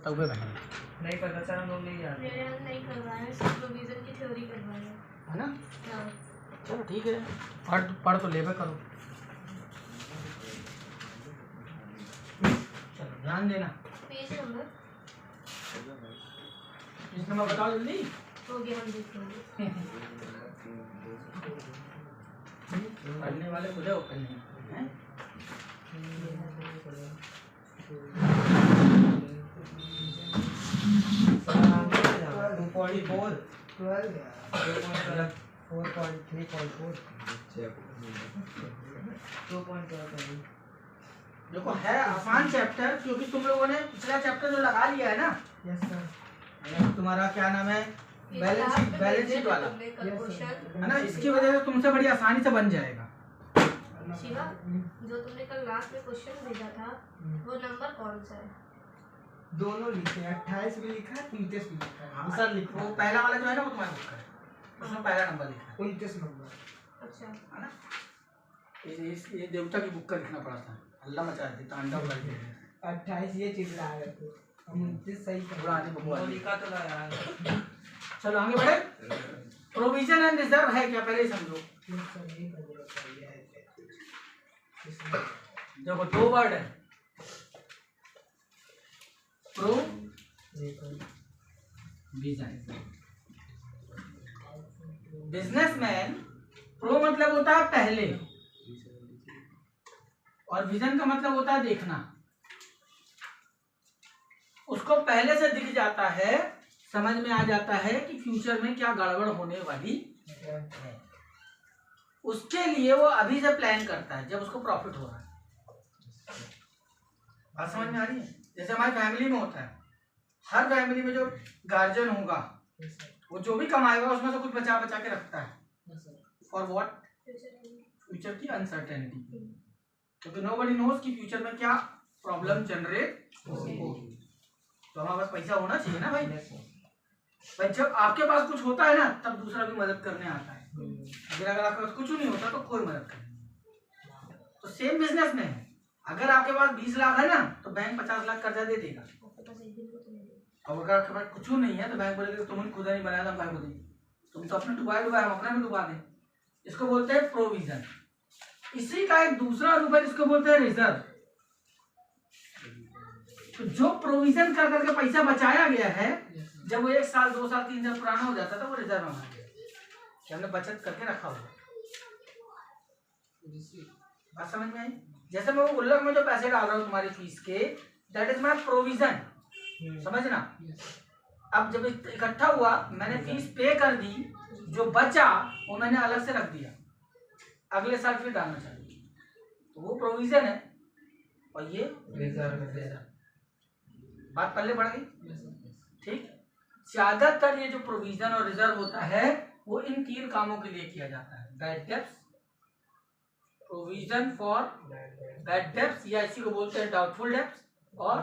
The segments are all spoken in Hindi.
तब वे बनेंगे। नहीं पता सर, हम लोग नहीं जानते। मेरे नहीं करवाया, सिर्फ प्रोविजन की थ्योरी करवाया है ना? हाँ। चलो ठीक है, पढ़ तो लेवे करो। चलो ध्यान देना। पेज नंबर इस नंबर बताओ जल्दी। हो गया, हम देख लेंगे। पढ़ने वाले खुले हो पढ़ने हैं? 2.4 4.3.4 2.4 देखो है आसान चैप्टर, क्योंकि तुम लोगों ने पिछला चैप्टर जो लगा लिया है ना। Yes sir. तुम्हारा क्या नाम है, बैलेंस शीट वाला है ना, इसकी वजह से तुमसे बड़ी आसानी से बन जाएगा। शिवा, जो तुमने कल लास्ट में क्वेश्चन भेजा था वो नंबर कौन सा है? दोनों लिखे हैं, 28 भी लिखा है, 29 भी लिखा है। हाँ, सर लिखो। वो पहला वाला जो है ना वो तुम्हारा बुक है, उसमें पहला नंबर लिखा है 29 नंबर। अच्छा, है ना। ये देवता की बुक का लिखना पड़ा था, हल्ला मचा दी, तांडव कर दिया। 28 ये चीज ला रहे थे, हम 29 सही पुरानी बुक वाली। लिखा तो था यार। चलो आगे बढ़े। प्रोविजन एंड रिजर्व है क्या, पहले ही समझो। देखो दो वर्ड है, प्रोविजन। बिजनेसमैन, प्रो मतलब होता है पहले, और विजन का मतलब होता है देखना। उसको पहले से दिख जाता है, समझ में आ जाता है कि फ्यूचर में क्या गड़बड़ होने वाली है। उसके लिए वो अभी से प्लान करता है जब उसको प्रॉफिट हो रहा है। बात समझ में आ रही है? जैसे हमारी फैमिली में होता है, हर फैमिली में जो गार्जियन होगा वो जो भी कमाएगा उसमें से कुछ बचा बचा के रखता है। For what? फ्यूचर की अनसर्टेनिटी, क्योंकि नोबडी नोज कि फ्यूचर में क्या प्रॉब्लम जनरेट होगी। तो हमारे पास पैसा होना चाहिए ना भाई। भाई जब आपके पास कुछ होता है ना तब दूसरा भी मदद करने आता है। अगर आपके पास कुछ नहीं होता तो कोई मदद करे। तो सेम बिजनेस में है, अगर आपके पास 20 लाख है ना तो बैंक 50 लाख कर्जा दे देगा। और अगर आपके पास कुछ नहीं है तो बैंक बोलेगा तुमने खुद नहीं बनाया था, भाई को देंगे, तुम तो अपने डुबाए हम अपना भी डुबा दें। इसको बोलते हैं प्रोविजन। इसी का एक दूसरा रूप है जिसको बोलते हैं रिजर्व। तो जो प्रोविजन कर करके पैसा बचाया गया है, जब वो 1 साल 2 साल 3 साल पुराना हो जाता था वो रिजर्व में आ गया कि हमने बचत करके रखा हुआ। बात समझ में आई? जैसे मैं वो गुल्लक में जो पैसे डाल रहा हूँ तुम्हारी फीस के, दैट इज माई प्रोविजन। समझना। अब जब इकट्ठा हुआ मैंने फीस पे कर दी, जो बचा वो मैंने अलग से रख दिया, अगले साल फिर डालना चाहिए, तो वो प्रोविजन है और ये रिजर्व। बात पहले बढ़ गई, ठीक। ज्यादातर ये जो प्रोविजन और रिजर्व होता है वो इन 3 कामों के लिए किया जाता है। Bad debts, provision for bad debts या इसी को बोलते हैं डाउटफुल डेब्ट्स, और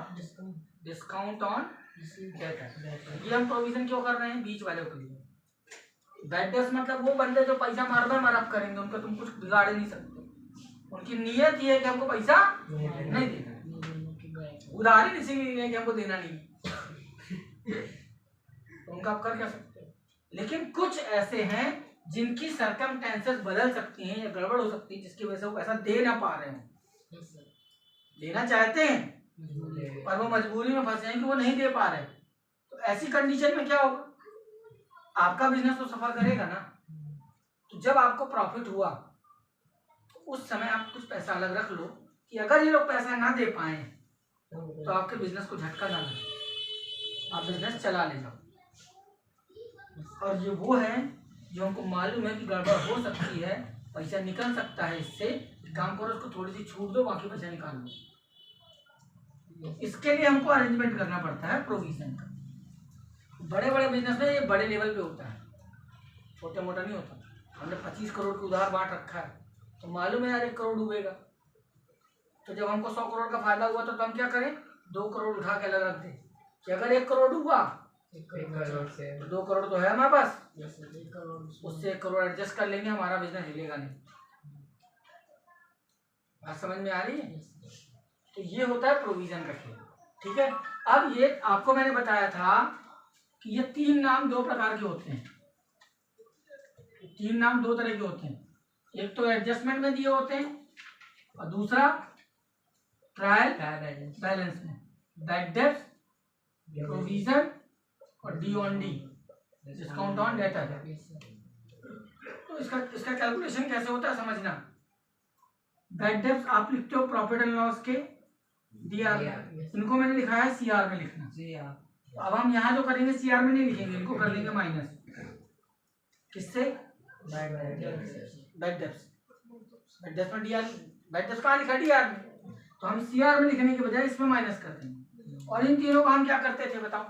डिस्काउंट ऑन डेट। ये हम प्रोविजन क्यों कर रहे हैं? बीच वालों के लिए। बैड डेब्ट्स मतलब वो बंदे जो पैसा मार मरब करेंगे, उनका तुम कुछ बिगाड़ नहीं सकते। उनकी नीयत ये है कि हमको पैसा नहीं देना, उधारी किसी की है कि हमको देना नहीं, तो उनका आप कर क्या सकते हो। लेकिन कुछ ऐसे हैं जिनकी सर्कमस्टेंसेस बदल सकती हैं या गड़बड़ हो सकती है, जिसकी वजह से वो पैसा दे ना पा रहे हैं। देना चाहते हैं पर वो मजबूरी में फंसे हैं कि वो नहीं दे पा रहे। तो ऐसी कंडीशन में क्या होगा? आपका बिजनेस तो सफर करेगा ना। तो जब आपको प्रॉफिट हुआ तो उस समय आप कुछ पैसा अलग रख लो कि अगर ये लोग पैसा ना दे पाए तो आपके बिजनेस को झटका ना लगे, आप बिजनेस चला ले जाओ। और ये वो है जो हमको मालूम है कि गड़बड़ हो सकती है, पैसा निकल सकता है, इससे काम करो, उसको थोड़ी सी छूट दो, बाकी पैसा निकाल लो। इसके लिए हमको अरेंजमेंट करना पड़ता है प्रोविजन का। बड़े बड़े बिजनेस में ये बड़े लेवल पे होता है, छोटा मोटा नहीं होता। हमने 25 करोड़ का उधार बांट रखा है तो मालूम है यार 1 करोड़ डूबेगा, तो जब हमको 100 करोड़ का फायदा हुआ तो हम क्या करें? 2 करोड़ उठा के अलग रख दें कि अगर 1 करोड़ डूबा तो 2 करोड़ तो है हमारे पास, उससे 1 करोड़ एडजस्ट कर लेंगे, हमारा बिजनेस हिलेगा नहीं। बात समझ में आ रही है? तो ये होता है प्रोविजन का खेल, ठीक है। अब ये आपको मैंने बताया था कि ये 3 नाम 2 प्रकार के होते हैं। 3 नाम 2 तरह के होते हैं, एक तो एडजस्टमेंट में दिए होते हैं और दूसरा ट्रायल बैलेंस में। बैड डेप्थ, प्रोविजन और D on D, discount on debtor. तो इसका कैलकुलेशन कैसे होता है समझना। बैड डेप्थ आप लिखते हो प्रॉफिट एंड लॉस के डीआर, इनको मैंने लिखा है सीआर में लिखना। तो अब हम यहाँ जो करेंगे सीआर में नहीं लिखेंगे, इनको कर लेंगे माइनस। किससे? बैड डेप्थ में डीआर, बैड डेप्थ कहाँ लिखा डीआर में, तो हम सीआर में लिखने के बजाय इसमें माइनस कर देंगे। और इन तीनों को हम क्या करते थे बताओ?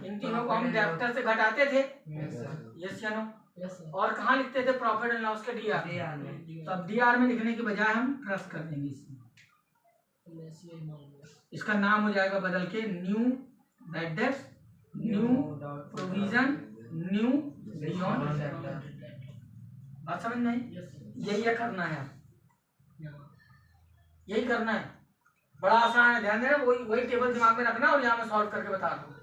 इन तीनों को हम डेप्टर से घटाते थे, यस या नो? और कहाँ लिखते थे? प्रॉफिट एंड लॉस के डीआर में। तो अब डीआर में लिखने के बजाय हम प्लस कर देंगे इसमें। इसका नाम हो जाएगा बदल के new bad depth, new provision, new D on. बात समझ में आई? यही करना है, यही करना है। बड़ा आसान है, ध्यान देना। वही टेबल दिमाग में रखना और यहाँ मैं सॉल्व करके बता दूँ।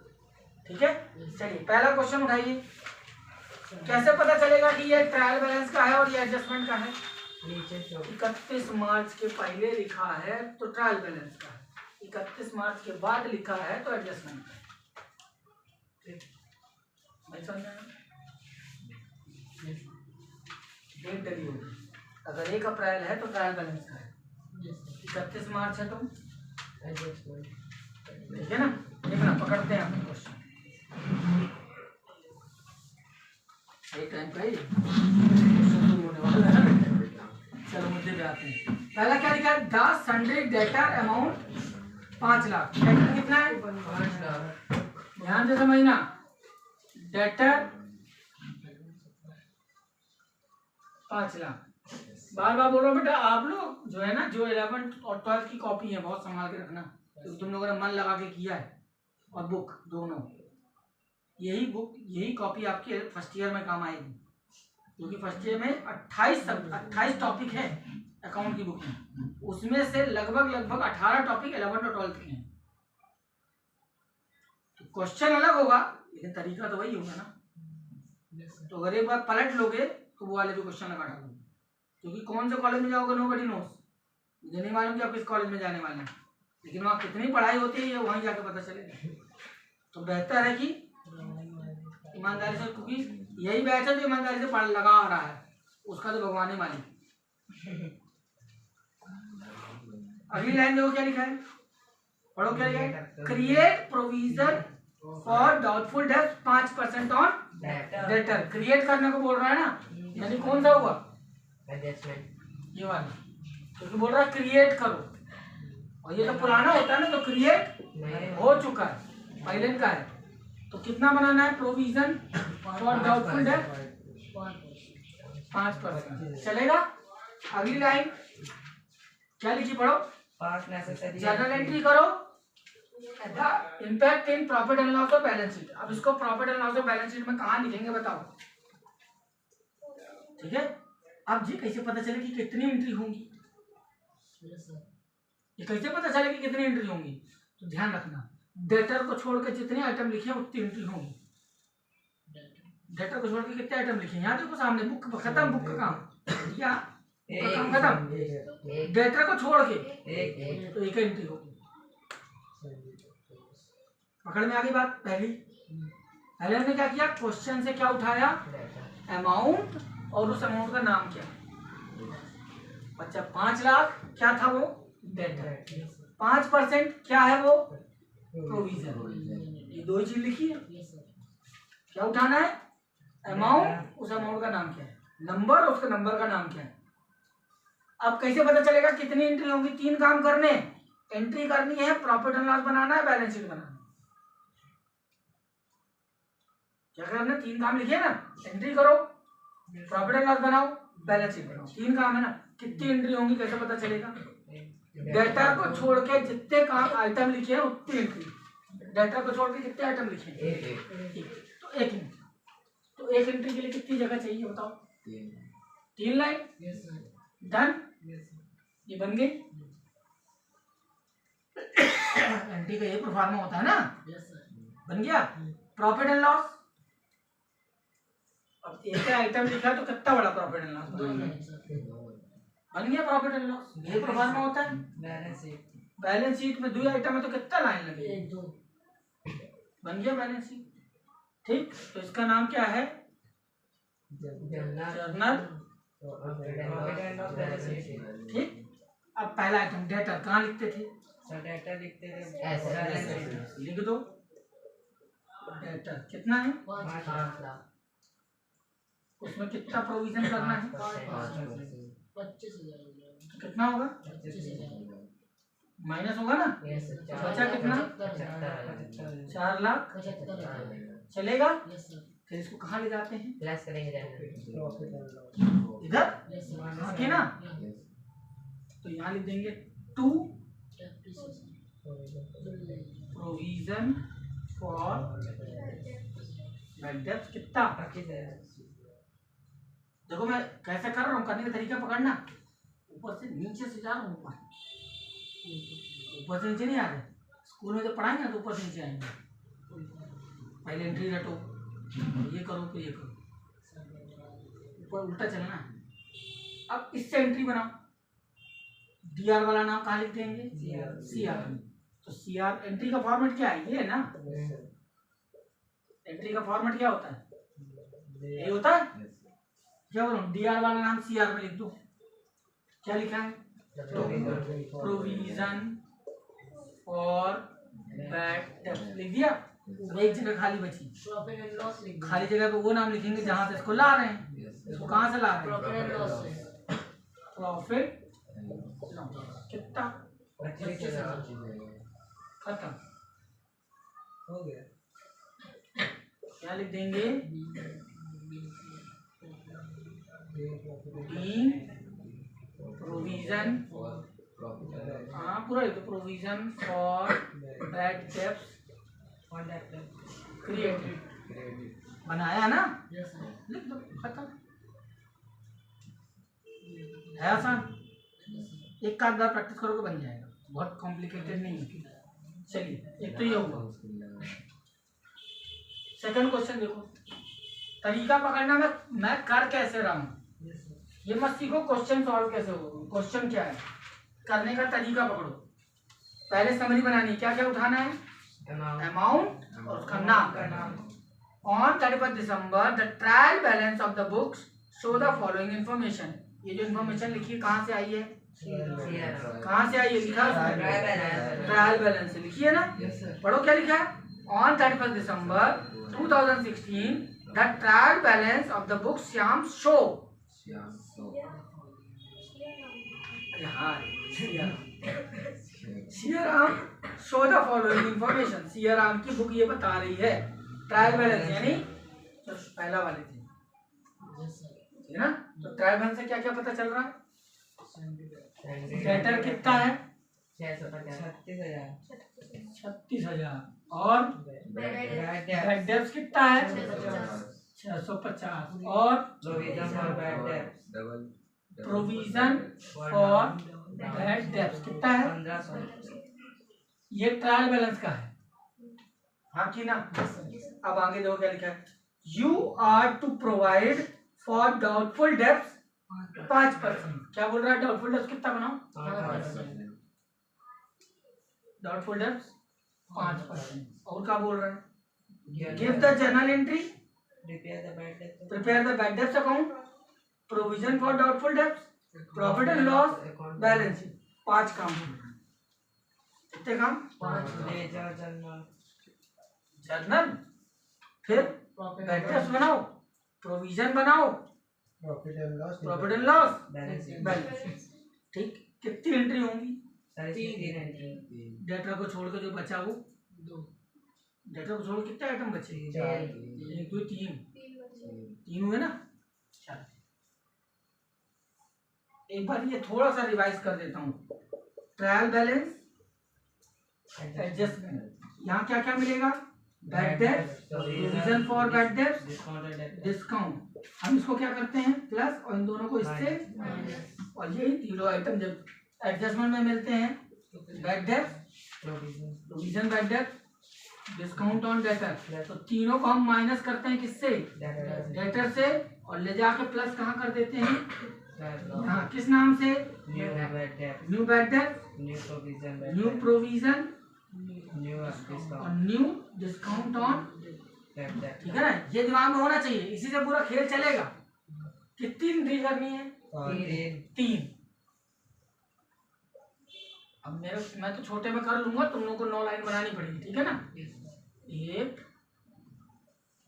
ठीक है, चलिए पहला क्वेश्चन उठाइए। कैसे पता चलेगा कि ये ट्रायल बैलेंस का है और ये एडजस्टमेंट का है? 31 मार्च के पहले लिखा है तो ट्रायल बैलेंस का है, 31 मार्च के बाद लिखा है तो एडजस्टमेंट का है। डेट डली होगी। अगर 1 अप्रैल है तो ट्रायल बैलेंस का है, 31 मार्च है तो ठीक है ना। देखना, पकड़ते हैं अपने क्वेश्चन सही टाइम पे ही होने वाला है। चलो मुद्दे पे आते हैं। पहला क्या लिखा है? 10 Sunday debtor amount 5 lakh. Debtor कितना है? 5 लाख। ध्यान से समझना, डेटर 5 लाख। बार बार बोल रहा हूँ बेटा, आप लोग जो है ना, जो 11th और 12th की कॉपी है बहुत संभाल के रखना, क्योंकि तुम लोगों ने मन लगा के किया है। और बुक दोनों, यही कॉपी आपके फर्स्ट ईयर में काम आएगी, क्योंकि फर्स्ट ईयर में 28 टॉपिक है अकाउंट की बुक में। उसमें से लगभग 18 टॉपिक 11th और 12th के हैं। तो क्वेश्चन अलग होगा लेकिन तरीका तो वही होगा ना। तो अगर एक बार पलट लोगे तो वो वाले भी क्वेश्चन लगा डालोगे, क्योंकि कौन से कॉलेज में जाओगे नोबडी नोस। मुझे नहीं मालूम कि आप किस कॉलेज में जाने वाले हैं, लेकिन वहाँ कितनी पढ़ाई होती है ये वहीं जाके पता चलेगा। तो बेहतर है कि ईमानदारी से, क्योंकि यही बैच है जो ईमानदारी से पढ़ लगा रहा है, उसका तो भगवान ही मालिक। अगली लाइन देखो क्या लिखा है, पढ़ो क्या लिखा है। क्रिएट प्रोविजन फॉर डाउटफुल डेब्ट 5% ऑन डेटर। क्रिएट करने को बोल रहा है ना, यानी कौन सा हुआ? एडजस्टमेंट, ये वाला। क्योंकि बोल रहा है क्रिएट करो, और ये तो पुराना होता है ना, तो क्रिएट हो चुका है, पहले का है। तो कितना बनाना है? प्रोविजन फॉर डाउटफुल डेब्ट 5%। चलेगा। अगली लाइन क्या लिखी, पढ़ो। जर्नल एंट्री करो impact in profit and loss of balance sheet. अब इसको profit and loss of balance sheet में कहाँ लिखेंगे बताओ? ठीक है। अब ये कैसे पता चले कि कितनी एंट्री होंगी? ये कैसे पता चले कि कितनी एंट्री होंगी? तो ध्यान रखना, डेटर को छोड़ के जितने आइटम लिखे हैं उतनी एंट्री होंगी। डेटर को छोड़ के कितने आइटम लिखे हैं? यहाँ देखो सामने, बुक खत्म, बुक का काम या काम खत्म। डेटर को छोड़ के तो एक एंट्री होगी। पकड़ में आ गई बात? पहले हमने क्या किया? क्वेश्चन से क्या उठाया? अमाउंट, और उस अमाउंट का नाम क्या? बच्चा 5 लाख क्या था वो? डेटर। 5% क्या है वो? प्रोविजन। ये 2 ही चीज लिखी है। क्या उठाना है? अमाउंट, उस अमाउंट का नाम क्या है, नंबर, उसके नंबर का नाम क्या है। अब कैसे पता चलेगा कितनी एंट्री होंगी? 3 काम करने, एंट्री करनी है, प्रॉफिट एंड लॉस बनाना है, बैलेंस शीट बनाना है। क्या करना? 3 काम लिखिए ना, एंट्री करो, प्रॉफिट एंड लॉस बनाओ, बैलेंस शीट बनाओ। 3 काम है ना। कितनी एंट्री होंगी कैसे पता चलेगा? डेटा को छोड़ के जितने काम आइटम लिखे हैं उतनी एंट्री। डेटा को छोड़ के कितने आइटम लिखे हैं? तो एक एंट्री। तो एक एंट्री के लिए कितनी जगह चाहिए बताओ? 3 लाइन। डन। ये बन गई। एंट्री का ये प्रोफार्मा होता है ना, यस सर। बन गया प्रॉफिट एंड लॉस। अब एक आइटम लिखा है तो कितना बड़ा प्रॉफिट एंड लॉस बन गया प्रॉफिट एंड लॉस, ये प्रोफार्मा होता है। बैलेंस शीट में 2 आइटम है तो कितना लाइन लगे, 1 2 बन गया बैलेंस शीट। ठीक, तो इसका नाम क्या है, जर्नल। ठीक, अब पहला आइटम डेटर, कहाँ लिखते थे, लिख दो डेटर कितना है, 5 लाख, उसमें कितना प्रोविजन करना है, 25,000 तो कितना होगा, 25,000 माइनस होगा ना, बचा कितना, 4,75,000 चलेगा। Yes sir. फिर इसको कहाँ ले जाते हैं, प्लस करेंगे इधर यस सर। हाँ की ना, तो यहाँ लिख देंगे 2 प्रोविजन फॉर बैड डेब्ट कितना, देखो मैं कैसे कर रहा हूँ, करने का तरीका पकड़ना, ऊपर से नीचे से जा रहा हूँ, ऊपर से नीचे नहीं आ रहे, स्कूल में जब पढ़ाएंगे ना तो ऊपर से नीचे आएंगे, पहले एंट्री रटो, ये करो फिर ये करो, ऊपर उल्टा चलना है। अब इससे एंट्री बनाओ, डीआर वाला नाम कहाँ लिख देंगे, सीआर। तो सीआर एंट्री का फॉर्मेट क्या है, ये है ना, एंट्री का फॉर्मेट क्या होता है, ये होता है, क्या बोलूं, डीआर वाला नाम सीआर में लिख दो, क्या लिखा है, प्रोविजन फॉर बैड डेब्ट लिख दिया। अब एक जगह खाली बची, प्रॉफिट एंड लॉस लिख दो। खाली जगह पे वो नाम लिखेंगे जहां से इसको ला रहे हैं, इसको कहाँ से ला रहे हैं, प्रॉफिट एंड लॉस से प्रॉफिट कितना, 25,000 खत्म, हो गया। क्या लिख देंगे, प्रोविजन, हाँ पूरा लिख दो, प्रोविजन फॉर बैड डेब्ट क्रिएटेड, बनाया ना, यस सर। लिख दो, खत्म, है आसान, एक आध बार प्रैक्टिस करोगे बन जाएगा, बहुत कॉम्प्लिकेटेड नहीं है। चलिए एक तो ये होगा। सेकंड क्वेश्चन देखो, तरीका पकड़ना, मैं कर कैसे रहा हूँ, ये मत सीखो क्वेश्चन सॉल्व कैसे होगा, क्वेश्चन क्या है, करने का तरीका पकड़ो। पहले समरी बनानी है, क्या क्या उठाना है, अमाउंट और उसका नाम। On 31 December the trial balance of the books show the following information. ये जो इन्फॉर्मेशन लिखी है कहाँ से आई है, कहाँ से आई है, लिखा है ट्रायल बैलेंस से लिखी है ना, पढ़ो क्या लिखा है, on 31 December 2016 the trial balance of the book Shyam show, Siyaram show the following information, Siyaram की बुक ये बता रही है ट्रायल बैलेंस, यानी तो पहला वाले थे, है ना, तो ट्रायल बैलेंस से क्या क्या पता चल रहा है, डेटर कितना है, 36,000 और बैड डेब्ट्स कितना है, 650 और प्रोविजन फॉर बैड डेब्ट्स कितना है, 1500। ये ट्रायल बैलेंस का है, हाँ की ना। अब आगे देखो क्या लिखा है, you are to provide for doubtful debts 5%। क्या बोल रहा है, डाउटफुल डेब्ट्स कितना बनाओ, डाउटफुल डेब्ट्स 5%। और क्या बोल रहा है, give the journal entry, prepare the bad debts account, provision for doubtful debts, profit and loss, balance sheet. 5 काम, कितने काम, जर्नल, फिर बैड डेब्ट्स बनाओ, प्रोविजन बनाओ, profit and loss, balance sheet. ठीक, कितनी एंट्री होंगी, 3 डेटा को छोड़ के जो बचा वो 2, डेटा को छोड़ के कितने आइटम बचे, 1 2 3 हुए ना। चल एक बार ये थोड़ा सा रिवाइज कर देता हूँ, ट्रायल बैलेंस, एडजस्टमेंट, यहाँ क्या क्या मिलेगा, bad debts, provision for bad debts, discount. हम इसको क्या करते हैं, प्लस, और इन दोनों को इससे, और यही तीनों आइटम जब एडजस्टमेंट में मिलते हैं, bad debts provision bad debt, discount on debtor. तो तीनों को हम माइनस करते हैं किससे? डेटर से, और ले जाके प्लस कहाँ कर देते हैं? हाँ, किस नाम से? New bad debt, new provision और न्यू डिस्काउंट ऑन। ठीक है ना, ये दिमाग में होना चाहिए, इसी से पूरा खेल चलेगा। कितनी एंट्री करनी है? 3। अब मैं तो छोटे में कर लूंगा, तुम लोगों को 9 लाइन बनानी पड़ेगी, ठीक है ना? 1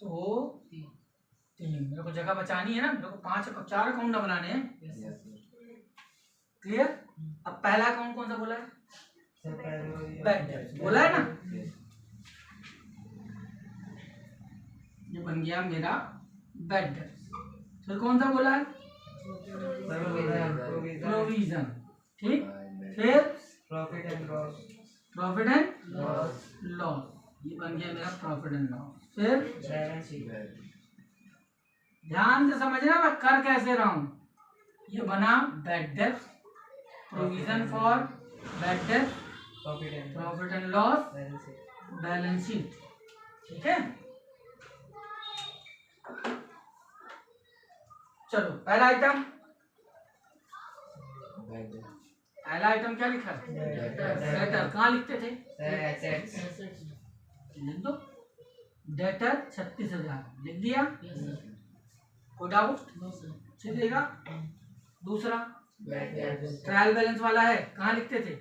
2 3। मेरे को जगह बचानी है ना, मेरे को 4 अकाउंट बनाने हैं। क्लियर? अब पहला अकाउंट कौन सा बोला है? बैड डेट बोला है ना? ये बन गया मेरा बैड डेट। फिर कौन सा बोला है? प्रोविजन। ठीक, फिर प्रॉफिट एंड लॉस। ये बन गया मेरा प्रॉफिट एंड लॉस। फिर ध्यान से समझना मैं कर कैसे रहा हूं। ये बना bad debt, provision for bad debt, profit and loss, balance sheet. ठीक है, चलो पहला आइटम क्या लिखा है? डेटर। कहाँ लिखते थे? लिख दो, डेटर 36,000 लिख दिया। कोई डाउट? चलेगा। दूसरा ट्रायल बैलेंस वाला है, कहाँ लिखते थे?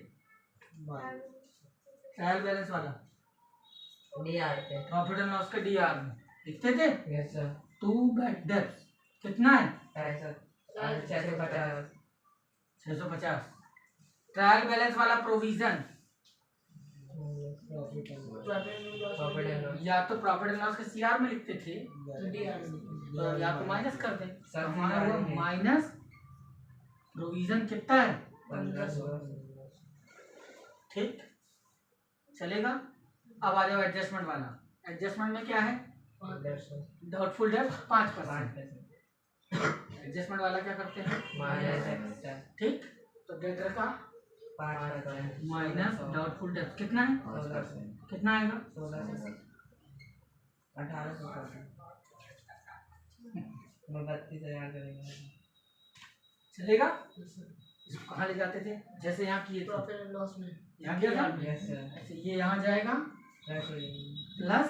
ट्रायल बैलेंस वाला प्रॉफिट एंड लॉस के डीआर में लिखते थे। 2 बैड डेट कितना है? 650। ट्रायल बैलेंस वाला प्रोविजन या तो प्रॉफिट एंड लॉस के सीआर में लिखते थे, तो या तो माइनस कर दें। हमारा हुआ माइनस प्रोविजन कितना है? 1500। ठीक, चलेगा। अब आ जाओ एडजस्टमेंट वाला। एडजस्टमेंट में क्या है? Doubtful debt 5%। एडजस्टमेंट वाला क्या करते हैं? ठीक, तो डेटर का माइनस डाउटफुल डेट कितना है? कितना आएगा? 1800। चलेगा। इसको कहाँ ले जाते थे? जैसे यहाँ किए थे, यहाँ किया था, ऐसे ये यहाँ जाएगा प्लस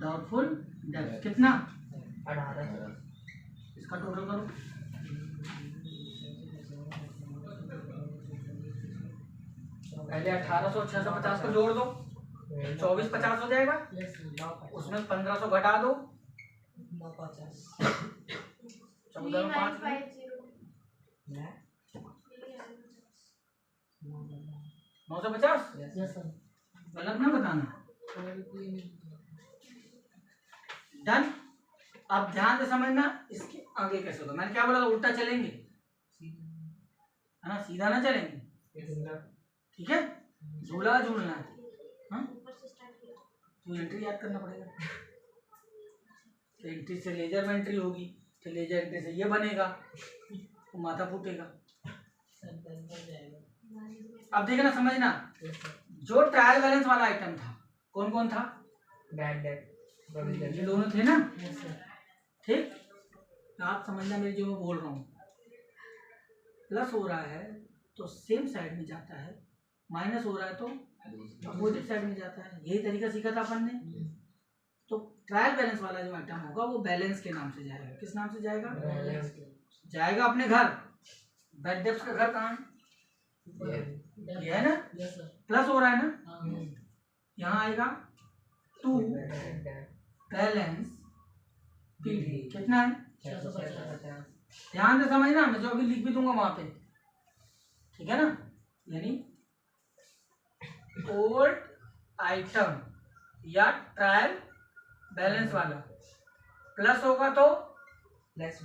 डाउटफुल डेट कितना? 1800। इसका टोटल करो। पहले 1800 और 650 को जोड़ दो, 2450 हो जाएगा। उसमें 1500 घटा दो, 14 में 5 950। गलत ना बताना। डन। अब ध्यान से समझना, इसके आगे कैसे होगा। मैंने क्या बोला था? उल्टा चलेंगे, है ना? सीधा ना चलेंगे, ठीक है? झूला झूलना है। हाँ, तो एंट्री याद करना पड़ेगा। तो एंट्री से लेजर में एंट्री होगी, तो लेजर एंट्री से ये बनेगा, तो माथा फूटेगा। अब देखना, समझना, जो ट्रायल बैलेंस वाला आइटम था, कौन कौन था? बैड डेट, ये दोनों थे ना? ठीक, आप समझना मेरी जो मैं बोल रहा हूँ। प्लस हो रहा है तो सेम साइड में जाता है, माइनस हो रहा है तो अपोजिट साइड में जाता है। यही तरीका सीखा था अपन ने। तो ट्रायल बैलेंस वाला जो आइटम होगा वो बैलेंस के नाम से जाएगा। किस नाम से जाएगा? जाएगा अपने घर। बैड डेट्स का घर कहाँ है? ये है ना? प्लस हो रहा है ना? यहाँ आएगा 2 बैलेंस पीडी कितना है? 650। ध्यान से समझना, मैं जो अभी लिख भी दूंगा वहां पे, ठीक है ना? यानी ओल्ड आइटम या ट्रायल बैलेंस वाला प्लस होगा तो प्लस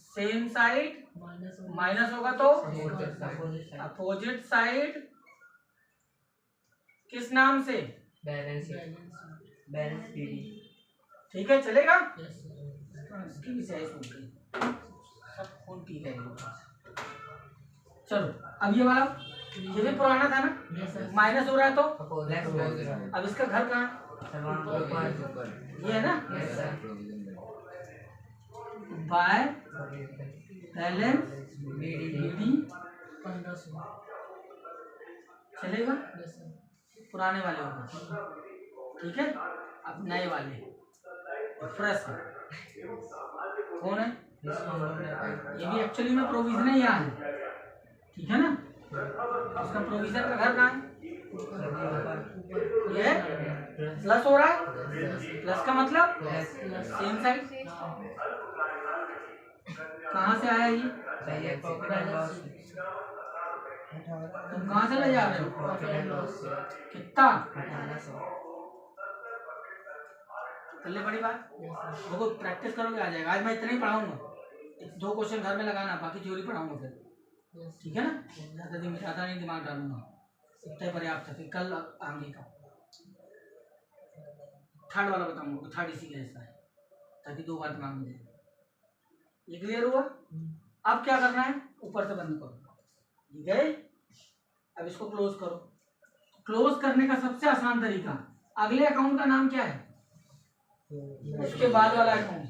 सेम साइड, माइनस होगा तो अपोजिट अपोजिट साइड। साइड। किस नाम से? Balance PD. ठीक है, चलेगा? इसकी भी सही सुन गई, सब फोन की गई। चलो अब ये वाला, ये भी पुराना था ना, माइनस हो रहा है तो अब इसका घर कहाँ है? ये है ना, बाय बैलेंस बीडी 1500 चलेगा, पुराने वाले होगा, ठीक है। अब नए वाले फ्रेश है, कौन है? ये भी एक्चुअली में प्रोविजन है यहाँ है, ठीक है ना। इसका प्रोविजन का घर कहाँ है? ये प्लस हो रहा है, प्लस का मतलब सेम साइड, कहाँ से आया ये? तुम कहाँ से ले जा रहे हो? कितना कर ले, बड़ी बात। देखो प्रैक्टिस करोगे आ जाएगा। आज मैं इतना ही पढ़ाऊंगा, 2 क्वेश्चन घर में लगाना, बाकी थ्योरी पढ़ाऊंगा फिर, ठीक है ना। ज़्यादा नहीं दिमाग डालूंगा, इतना पर्याप्त है। कल आगे का थर्ड वाला बताऊंगा, थर्ड इसी का हिस्सा है, ताकि 2 बार दिमाग में जाए। ये क्लियर हुआ? अब क्या करना है, ऊपर से बंद करो, गए। अब इसको क्लोज करो। क्लोज करने का सबसे आसान तरीका, अगले अकाउंट का नाम क्या है, उसके बाद वाला अकाउंट,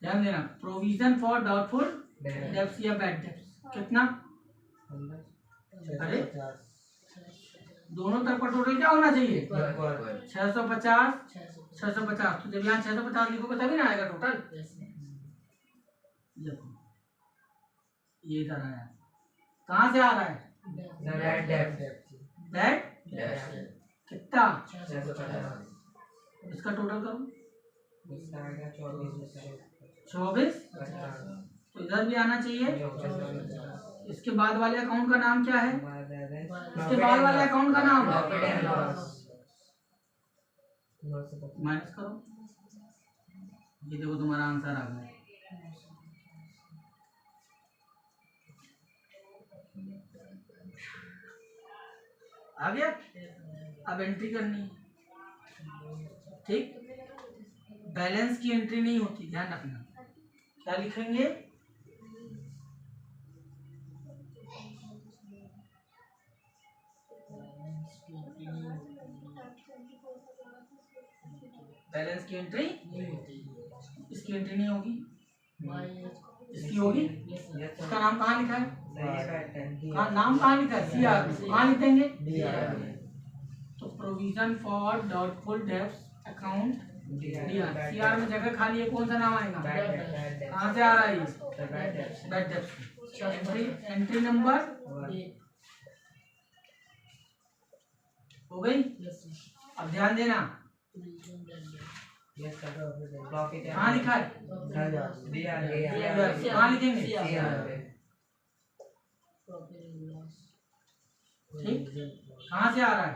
ध्यान देना, प्रोविजन फॉर डाउटफुल डेब्ट्स या बैड डेब्ट्स। कितना? अरे दोनों तरफ का टोटल क्या होना चाहिए? 650 650। तो जब यहाँ 650 लिखोगे तभी ना आएगा टोटल। देखो ये इधर आया, कहाँ से आ रहा है? बैड कितना? इसका टोटल करो, 24। तो इधर भी आना चाहिए। इसके बाद वाले अकाउंट का नाम क्या है? इसके बाद वाले अकाउंट का नाम माइनस करो। ये देखो तुम्हारा आंसर आ गया। आ गया। अब एंट्री करनी है, ठीक। बैलेंस की एंट्री नहीं होती, ध्यान रखना। क्या लिखेंगे? बैलेंस की एंट्री नहीं होती, इसकी एंट्री नहीं होगी, इसकी होगी। इसका नाम कहाँ लिखा है? नाम कहाँ लिखा है? CR। कहाँ लिख देंगे? तो provision for doubtful debts account DR। CR में जगह खाली है, कौन सा नाम आएगा? कहाँ से आ रहा है ये? Bad debts. एंट्री नंबर हो गई। अब ध्यान देना, कहाँ लिखा है? कहाँ लिखेंगे? ठीक। कहाँ से आ रहा है?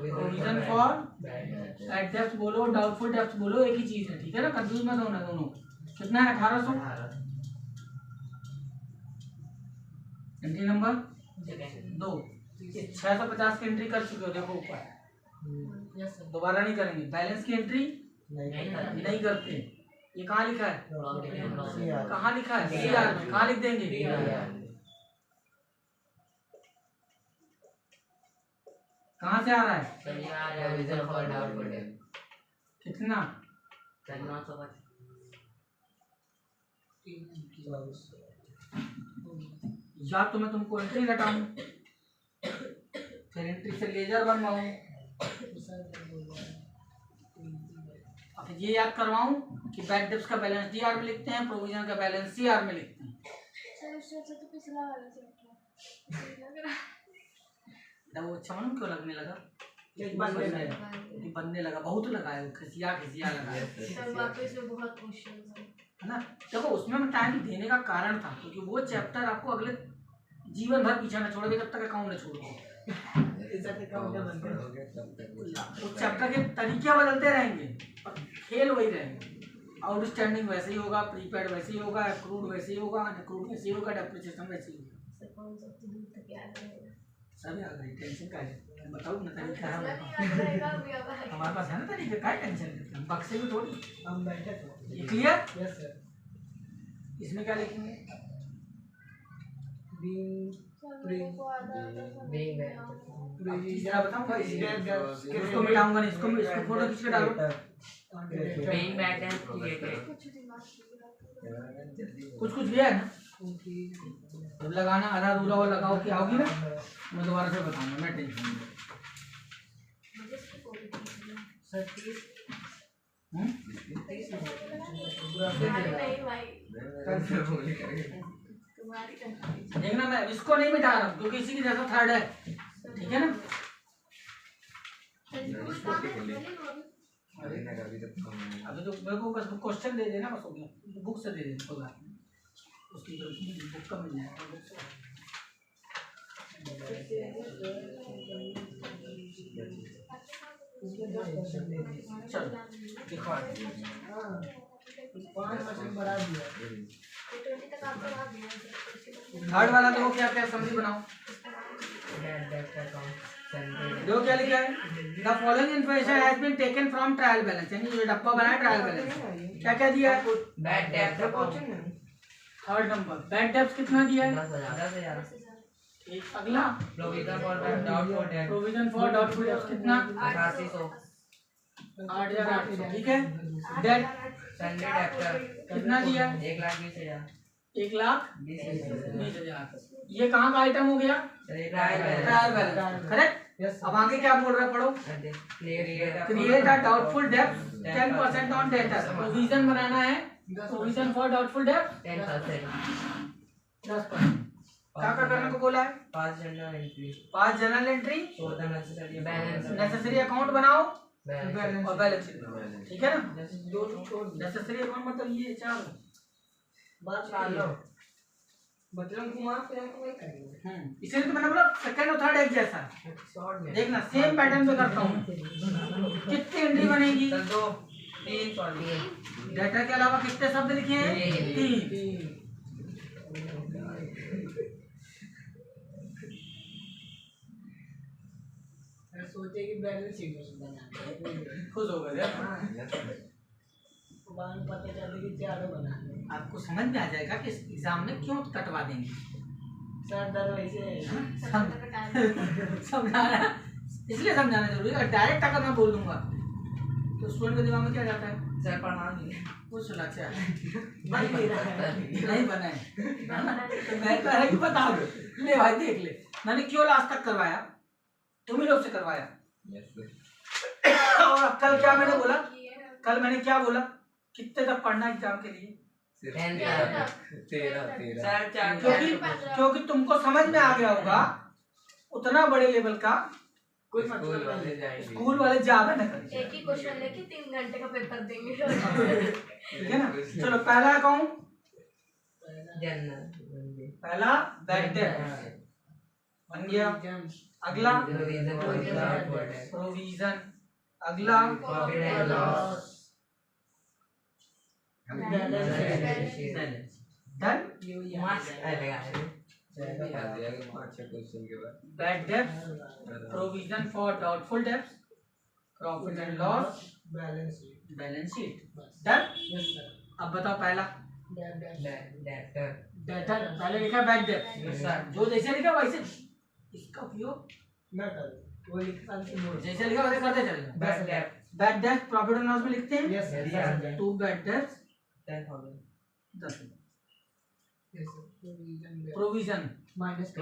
प्रोविजन फॉर बैड डेब्ट्स बोलो, डाउटफुल डेब्ट्स बोलो, एक ही चीज है, ठीक है ना। कंफ्यूज मत होना दोनों। कितना है? 1800। Entry number 2। 650 की एंट्री कर चुके हो, देखो ऊपर। दोबारा नहीं करेंगे। बैलेंस की एंट्री नहीं करते। ये कहाँ लिखा है? कहाँ लिखा है? CR में। कहाँ लिख देंगे? कहाँ से आ रहा है? कितना? या तो मैं तुमको एंट्री घटाऊं, फिर एंट्री से लेजर बनवाऊं, फिर ये याद करवाऊं कि बैड डेब्ट्स का बैलेंस DR में लिखते हैं, प्रोविजन का बैलेंस CR में लिखते हैं। वो अच्छा मालूम क्यों लगने लगा? बनने लगा, बहुत लगा है, खिसिया लगा है ना। देखो उसमें मैं टाइम देने का कारण था क्योंकि वो चैप्टर आपको अगले जीवन भर पीछे न छोड़ोगे जब तक अकाउंट न छोड़ोगे। उस चैप्टर के तरीके बदलते रहेंगे और खेल वही रहेंगे। आउटस्टैंडिंग वैसे ही होगा, प्रीपेड वैसे ही होगा, एक्रूड वैसे ही होगा, अनएक्रूड वैसे ही होगा, डेप्रिसिएशन वैसे ही होगा। सभी आ गई, टेंशन का है। बताओ ना तरीका है हमारे पास, है ना तरीका, क्या टेंशन लेते हैं, बक्से में थोड़ी हम बैठे थे। ये क्लियर? Yes sir. इसमें क्या लिखेंगे? being तीसरा बताऊंगा इसको मिटाऊंगा नहीं, इसको फोटो खींच के डालो। being back and created कुछ गया है ना, जब लगाना आधा अधूरा वो लगाओ कि आओगी ना, मैं दोबारा से बताऊंगा, मैं टेंशन नहीं। नहीं भाई देखना मैं इसको नहीं मिटा रहा हूँ क्योंकि इसी की जगह थर्ड है, ठीक है ना। अभी तो मेरे को बस क्वेश्चन दे देना, बस हो गया, बुक से दे देना, कोई बात नहीं, उसकी बुक का मिल जाएगा बुक से। चलो दिखवा थर्ड वाला तो क्या क्या समझी बनाओ। देखो क्या लिखा है, the following information has been taken from trial balance, यानी जो डब्बा बना है ट्रायल बैलेंस, क्या क्या दिया है। बैड डेब्ट थर्ड नंबर बैड डेब्ट कितना दिया है, 10,000 एक अगला प्रोविजन फॉर डाउटफुल डेब्ट प्रोविजन फॉर डाउटफुल डेब्ट कितना 8800 8,800, ठीक है। डेट संडे डेब्टर कितना दिया है 1,20,000 1,20,000, ये कहाँ का आइटम हो गया, ट्रायल बैलेंस, करेक्ट। अब आगे क्या बोल रहा है पढ़ो, क्रिएट अ डाउटफुल डेब्ट 10% ऑन डेटर, प्रोविजन बनाना है, प्रोविजन फॉर डाउटफुल डेब्ट 10% 10%। क्या करने को बोला है, 5 general entry 5 general entry, for the necessary balance necessary account बनाओ बैलेंस और बैलेंस शीट, ठीक है ना। नेसेसरी अकाउंट मतलब ये 4 बात कर लो बजरंग कुमार पे हमको वही करेंगे। इसीलिए तो मैंने बोला सेकंड और थर्ड एक जैसा है। शॉर्ट में देखना सेम पैटर्न पे करता हूँ, कितनी एंट्री बनेगी, सर 2 3 सॉरी डेटा के अलावा कितने शब्द लिखे हैं, 3। सोचे कि बैलेंस शीट बनाना खुश हो गए, बाद पता चलता कि चारों बनाने। आपको समझ में आ जाएगा कि इस एग्जाम में क्यों कटवा देंगे, सर दर वैसे समझाना इसलिए समझाना जरूरी है। डायरेक्ट अगर मैं बोल दूंगा तो स्टूडेंट के दिमाग में क्या जाता है, सर पढ़ा नहीं कुछ सुना अच्छा नहीं नहीं बना है, तो मैं कह रहा कि बता दो, ले भाई देख ले मैंने क्यों लास्ट तक करवाया, तुम ही लोग से करवाया। और कल क्या मैंने बोला, कल मैंने क्या बोला, कितने तक पढ़ना एग्जाम के लिए, 13 सर 4 क्योंकि तुमको समझ में आ गया होगा उतना बड़े लेवल का कोई मतलब नहीं। स्कूल वाले ज्यादा न करें, एक ही क्वेश्चन लेके 3 घंटे का पेपर देंगे। ठीक है ना। चलो पहला अकाउंट, जनरल पहला बैड डेट बन गया, अगला प्रोविजन, अगला done. Bad debt, provision for doubtful debts, profit and loss, balance sheet, done. अब बताओ पहला डेब्टर डेटर, पहले लिखा बैड डेट, जो जैसे लिखा वैसे इसका उपयोग मैं करूं वो लिखा है जैसे लिखा वैसे करते चलेगा। Bad debt profit and loss में लिखते हैं, yes to bad debts 10,000 10, provision minus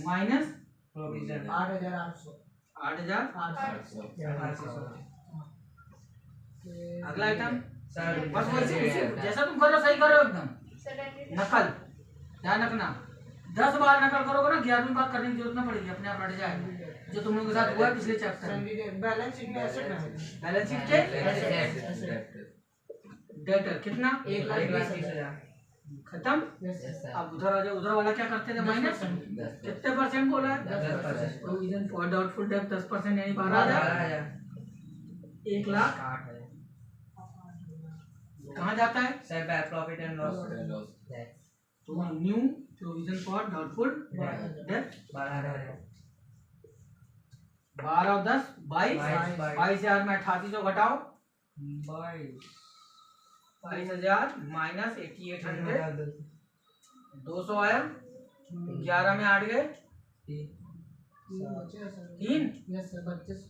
minus provision 8,800 8,800। अगला आइटम सर बस वैसे जैसा तुम कर रहे हो सही कर रहे हो एकदम। नकल ध्यान रखना, 10 बार नकल करोगे ना 11वीं बार करने की जरूरत ना पड़ेगी, अपने आप रट जाएगा, जो तुम लोगों के साथ हुआ है पिछले चैप्टर में। बैलेंस शीट में एसेट है, बैलेंस शीट के डेटर कितना 1,20,000 खत्म। अब उधर आ जाओ, उधर वाला क्या करते थे, माइनस कितने परसेंट बोला है, 10%। प्रोविजन फॉर डाउटफुल डेट 10% यानी 12,000, 1,08,000 कहाँ जाता है, sir bad profit and loss तो new provision for doubtful debt 12,000 12 और 10 22 22,000 में 8800 घटाओ 22,000 माइनस 8800 200 आया 11 में 8 गए 3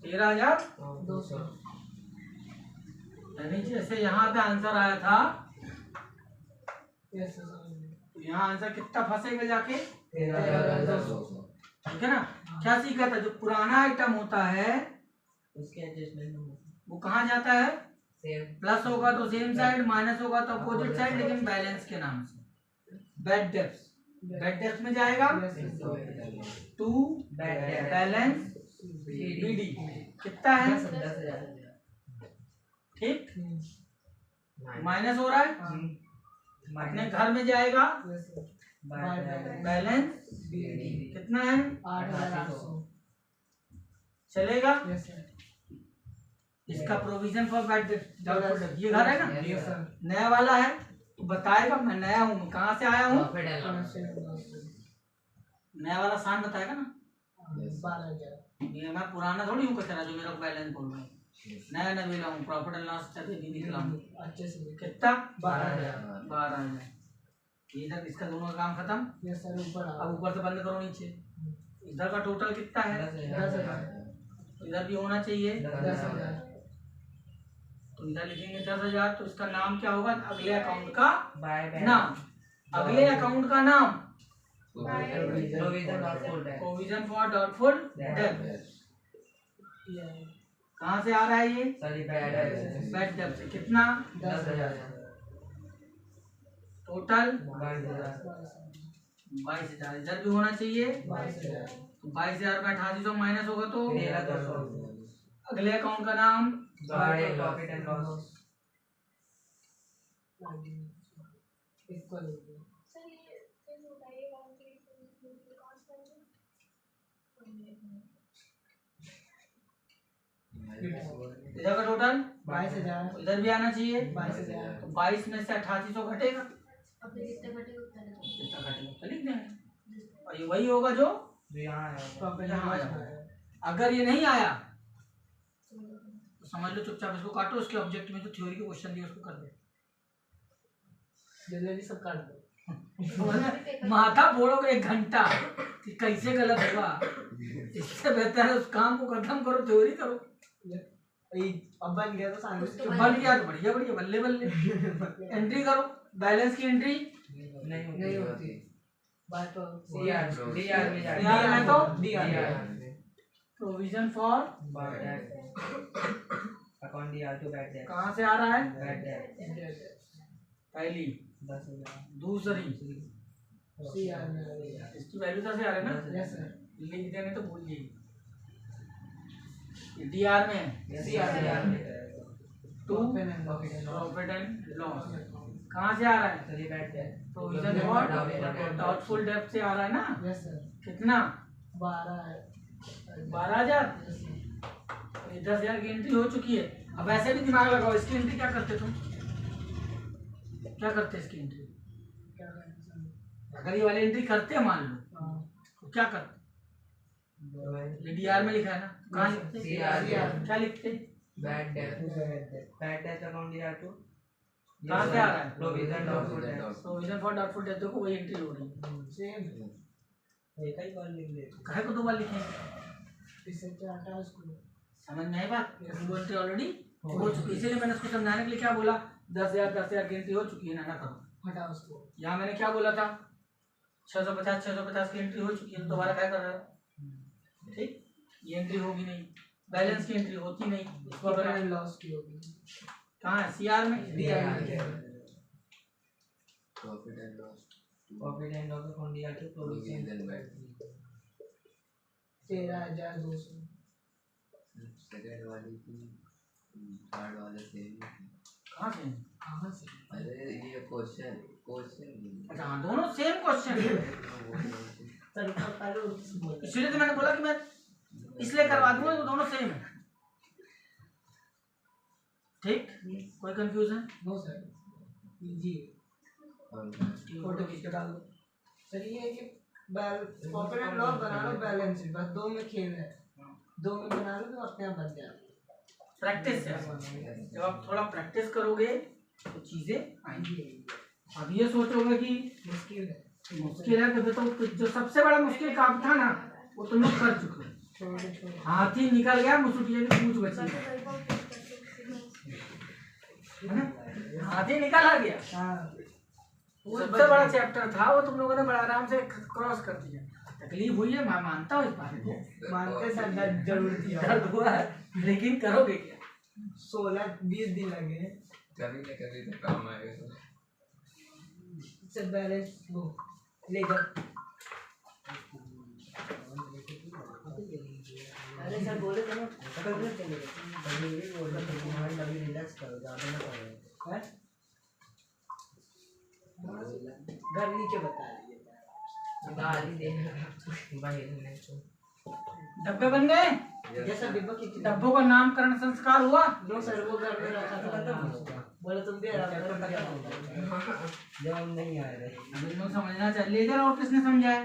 13,000। यानी जैसे यहाँ पे आंसर आया था तो यहाँ आंसर कितना फंसेगा जाके, ठीक है ना। क्या सीखा था, जो पुराना आइटम होता है उसके एडजस्टमेंट वो कहाँ जाता है, सेम प्लस होगा तो सेम साइड, माइनस होगा तो अपोजिट साइड, लेकिन बैलेंस के नाम से। बैड डेप्थ में जाएगा टू बैलेंस बीडी कितना है, 10,000 ठीक, माइनस हो रहा है। अपने घर में जाएगा बैलेंस कितना है, 8,800 चलेगा। इसका प्रोविजन फॉर बैड डेप्ट, ये घर है ना, नया वाला है तो बताएगा मैं नया हूँ, कहाँ से आया हूँ, नया वाला शान बताएगा ना। 12,000 ये मैं पुराना थोड़ी हूँ कचरा जो मेरा बैलेंस बोल रहा हूँ, नया नवीला हूँ, प्रॉफिट एंड लॉस भी निकला हूँ। अच्छे से कितना, 12,000 12,000। इधर इसका दोनों का काम खत्म। ऊपर अब ऊपर से बंद करो नीचे। इधर का टोटल कितना है, 10,000 इधर भी होना चाहिए 10,000 तो इधर लिखेंगे 10,000। तो इसका नाम क्या होगा, अगले अकाउंट का बाय नाम, अगले अकाउंट का नाम प्रोविजन प्रोविजन फॉर डाउटफुल डेब्ट। कहाँ से आ रहा है ये, बैड डेब्ट से। कितना, 10,000 टोटल 22,000 22,000। इधर भी होना चाहिए 22,000 तो 22,000 में 8800 माइनस होगा तो 13,200 अगले अकाउंट का नाम प्रॉफिट एंड लॉस इक्वल हो गया। सर ये फिर बताइएगा कि कॉस्ट इधर का टोटल 22,000 इधर भी आना चाहिए 22,000 तो 22 में से 8800 घटेगा, अपने जितने घटे उतना लिखो। कितना घटेगा तो लिख देंगे और ये वही होगा जो यहाँ है प्रॉफिट यहाँ एंड आया। लॉस अगर ये नहीं आया तो समझ लो चुपचाप इसको काटो, उसके ऑब्जेक्ट में जो थ्योरी के क्वेश्चन दिए उसको कर दो। जल्दी सब काट दो। माथा फोड़ोगे 1 घंटा कि कैसे गलत होगा, इससे बेहतर है उस काम को खत्म करो, थ्योरी करो। अब बन गया तो सामने उसके बन गया तो बढ़िया बढ़िया, बल्ले बल्ले। एंट्री करो, बैलेंस की एंट्री नहीं होती बात तो डीआर में जाए डीआर में तो DR provision for account DR to bad debt कहाँ से आ रहा है, बैड डेट पहली 10,000 दूसरी सीआर में आ गया। इसकी वैल्यू से आ रहा है ना, यस सर लिख देंगे तो भूल जाइए। डीआर में सीआर में to profit and profit and loss कहाँ से आ रहा है, sorry bad debt provision for doubtful डेब्ट से आ रहा है ना। यस सर कितना, 12,000 10,000 की एंट्री हो चुकी है। अब ऐसे भी दिमाग लगाओ, इसकी एंट्री क्या करते तुम, क्या करते इसकी एंट्री, क्या करना सर? अगर ये वाली एंट्री करते मान लो हाँ तो क्या करते, ये डीआर में लिखा है ना, कहाँ लिखते, CR क्या लिखते, bad debt account DR to कहाँ से आ रहा है, provision doubtful debt provision for doubtful डेब्ट। देखो वही एंट्री हो रही है, सेम एक ही बार लिख ले काहे को 2 बार लिखेंगे, इससे क्या हटा उसको समझ में आई बात। वो एंट्री ऑलरेडी हो चुकी है, इसीलिए मैंने उसको समझाने के लिए क्या बोला, 10,000 की एंट्री हो चुकी है ना करो। हटा उसको। यहाँ मैंने क्या बोला था, 650 की एंट्री हो चुकी है, तो दोबारा क्या कर रहे हो, ठीक, ये एंट्री होगी नहीं, बैलेंस की एंट्री होती नहीं, इसको प्रॉफिट अगर एंड लॉस की होगी। कहाँ है, सीआर में, डीआर में profit and loss account DR to provision 13,200 second वाली की थर्ड वाले सेम कहाँ से, कहाँ से? अरे ये क्वेश्चन अच्छा हाँ दोनों सेम क्वेश्चन है, सर ऊपर पहले उससे बोल। इसलिए तो मैंने बोला कि मैं इसलिए करवा दूंगा, तो दोनों सेम है, ठीक, कोई कंफ्यूजन, नो सर लीजिए फोटो खींच के डाल दो। सर ये है कि प्रॉफिट एंड लॉस बना लो, बैलेंस शीट बस 2 में खेल है, 2 में बना लो तो अपने आप बन जाएगा। प्रैक्टिस है, जब आप थोड़ा प्रैक्टिस करोगे तो चीजें आएंगी। अब ये सोचोगे कि मुश्किल है मुश्किल है कि तो जो सबसे बड़ा मुश्किल काम था ना वो तुम लोग कर चुके हो। हाथी निकल गया, मुसुटिया की पूंछ बची है ना, हाथी निकल आ गया। वो सबसे बड़ा चैप्टर था, वो तुम लोगों ने बड़ा आराम से क्रॉस कर दिया। तकलीफ हुई है, मैं मानता हूँ इस बात को, मानते सर दर्द जरूर थी, दर्द हुआ है, लेकिन करोगे क्या? 16-20 दिन लगे। कभी न कभी तो काम आएगा। सर बैलेंस वो ले जा। अरे सर बोले थे ना कल में चले गए, अभी बोल रहे थे तुम्हारी अभी रिलैक्स करो, ज़्यादा ना करो है। घर नीचे बता दिए गाली देना भाई ने तो डब्बे बन गए, जैसा डिब्बा की डब्बों का नामकरण संस्कार हुआ। नो सर वो घर में रखा था, बोले तुम भी आराम करो जब हम नहीं आए थे। अब इन लोग समझना चाहिए। लेजर और किसने समझाया,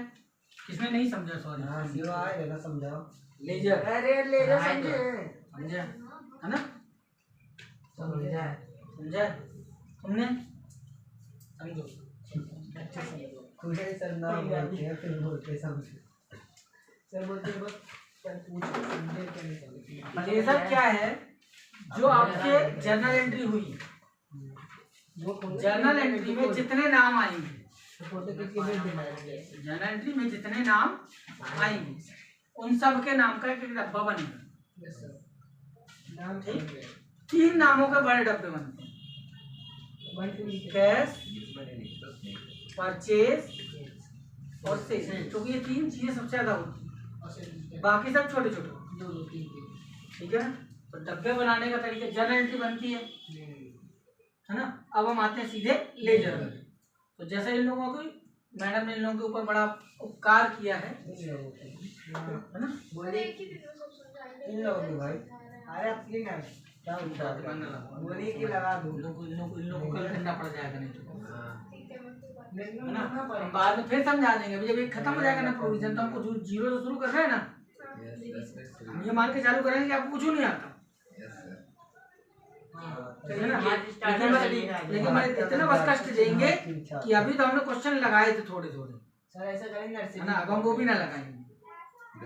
किसने नहीं समझा? सॉरी, जो आए ना समझाओ। लेजर, अरे ले जा समझे समझा है ना, समझा है। समझा तुमने, समझो। अच्छे समझो खुद ही सर नाम बोलते हैं फिर बोलते समझे। सर बोलते हैं बस सर पूछ समझे क्या नहीं समझे। लेजर क्या है? जो आपके जर्नल एंट्री हुई, जर्नल एंट्री में जितने नाम आएंगे, फोटो खींच के भेज देना है। जर्नल एंट्री में जितने नाम आएंगे उन सब के नाम का एक एक डब्बा बनेगा। यस सर नाम ठीक है। 3 नामों के बड़े डब्बे बनते हैं, कैश, परचेज और सेल, क्योंकि ये 3 चीजें सबसे ज्यादा होती हैं, बाकी सब छोटे छोटे होते हैं। ठीक है, तो डब्बे बनाने का तरीका, जर्नल एंट्री बनती है ना। अब हम आते हैं सीधे लेजर में। तो जैसे इन लोगों को मैडम ने इन लोगों के ऊपर बड़ा उपकार किया है ना। बोले इन लोगों को भाई अरे अपनी ना क्या होता है बोले कि लगा दो। इन लोगों को कल करना पड़ जाएगा, नहीं तो है ना। ना हम बाद में फिर समझा देंगे। अभी जब ये खत्म हो जाएगा ना प्रोविजन, तो हमको जीरो से शुरू कर रहे हैं ना, हम ये मान के चालू करेंगे कि आपको कुछ नहीं आता है ना। लेकिन मैं इतना बस कष्ट देंगे कि अभी तो हमने क्वेश्चन लगाए थे थोड़े थोड़े, सर ऐसा करेंगे है ना। अब हम वो भी ना लगाएंगे,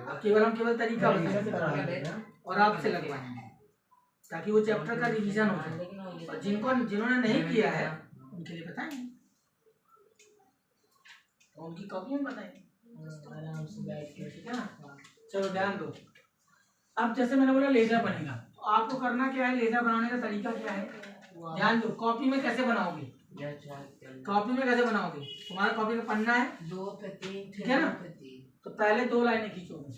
अब केवल तरीका बताएंगे और आपसे लगवाएंगे, ताकि वो चैप्टर का रिवीजन हो जाए। और जिन्होंने नहीं किया है उनके लिए बताएंगे, तो उनकी कॉपी में बताएंगे आराम से बैठ के। ठीक है ना। चलो ध्यान दो। अब जैसे मैंने बोला लेजर बनेगा, तो आपको करना क्या है, लेजर बनाने का तरीका क्या है, ध्यान दो। कॉपी में कैसे बनाओगे, कॉपी में कैसे बनाओगे? तुम्हारा कॉपी का पन्ना है 2 पे 3, ठीक है ना। तो पहले 2 लाइनें खींचोगे,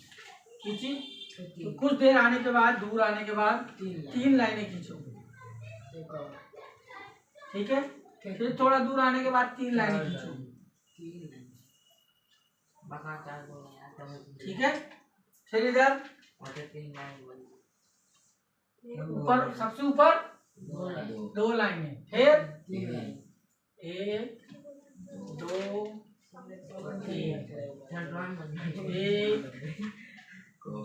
खींची, तो कुछ देर आने के बाद, दूर आने के बाद 3 लाइनें खींचोगे, ठीक है। फिर थोड़ा दूर आने के बाद 3 लाइनें खींचोगे, बता 4 बोलना यार तब ठीक है। फिर इधर और 3 लाइन बोल ऊपर, सबसे ऊपर 2 लाइनें, फिर 1 2 3, ड्राइंग बनना 1 2